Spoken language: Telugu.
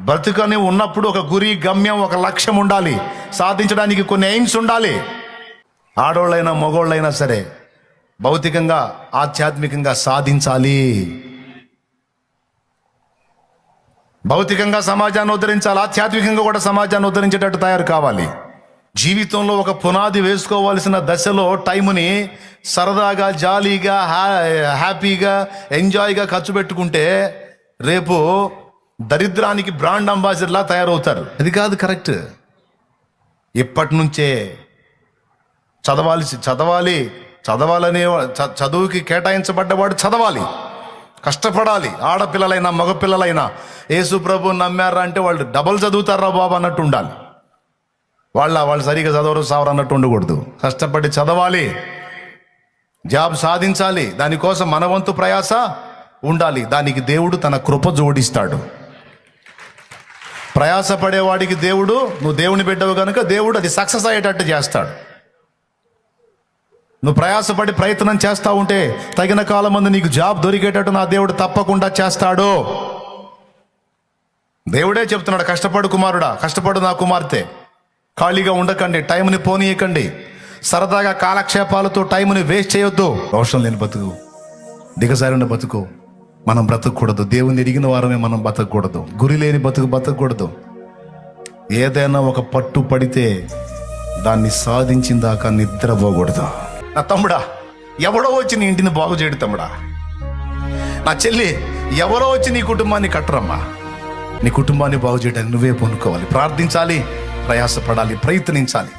బ్రతుకని ఉన్నప్పుడు ఒక గురి, గమ్యం, ఒక లక్ష్యం ఉండాలి. సాధించడానికి కొన్ని ఎయిమ్స్ ఉండాలి. ఆడోళ్ళైనా మగోళ్ళైనా సరే భౌతికంగా, ఆధ్యాత్మికంగా సాధించాలి. భౌతికంగా సమాజాన్ని ఉద్ధరించాలి, ఆధ్యాత్మికంగా కూడా సమాజాన్ని ఉద్ధరించేటట్టు తయారు కావాలి. జీవితంలో ఒక పునాది వేసుకోవాల్సిన దశలో టైంని సరదాగా, జాలీగా, హ్యాపీగా, ఎంజాయ్గా ఖర్చు పెట్టుకుంటే రేపు దరిద్రానికి బ్రాండ్ అంబాసిడర్లా తయారవుతారు. అది కాదు కరెక్ట్. ఇప్పటి నుంచే చదవాలనే చదువుకి కేటాయించబడ్డవాడు చదవాలి, కష్టపడాలి. ఆడపిల్లలైనా మగపిల్లలైనా యేసు ప్రభు నమ్మారా అంటే వాళ్ళు డబల్ చదువుతారా బాబు అన్నట్టు ఉండాలి. వాళ్ళు సరిగా చదవరు, సావరు అన్నట్టు ఉండకూడదు. కష్టపడి చదవాలి, జాబ్ సాధించాలి. దానికోసం మన వంతు ప్రయాస ఉండాలి. దానికి దేవుడు తన కృప జోడిస్తాడు. ప్రయాసపడేవాడికి దేవుడు, నువ్వు దేవుని బిడ్డవు కనుక దేవుడు అది సక్సెస్ అయ్యేటట్టు చేస్తాడు. నువ్వు ప్రయాసపడి ప్రయత్నం చేస్తూ ఉంటే తగిన కాలం మంది నీకు జాబ్ దొరికేటట్టు నా దేవుడు తప్పకుండా చేస్తాడు. దేవుడే చెప్తున్నాడు, కష్టపడు కుమారుడా, కష్టపడు నా కుమార్తె, ఖాళీగా ఉండకండి, టైంని పోనీయకండి, సరదాగా కాలక్షేపాలతో టైంని వేస్ట్ చేయొద్దు. అవసరం లేని బతుకు, దిగజారిన బతుకు మనం బ్రతకూడదు. దేవుని ఎరిగిన వారమే మనం బతకూడదు. గురి లేని బతుకు బతకూడదు. ఏదైనా ఒక పట్టు పడితే దాన్ని సాధించిందాకా నిద్రపోకూడదు. నా తమ్ముడా, ఎవడో వచ్చి నీ ఇంటిని బాగు చేయడు తమ్ముడా. నా చెల్లి, ఎవరో వచ్చి నీ కుటుంబాన్ని కట్టరమ్మా. నీ కుటుంబాన్ని బాగు చేయడానికి నువ్వే పొనుకోవాలి, ప్రార్థించాలి, ప్రయాసపడాలి, ప్రయత్నించాలి.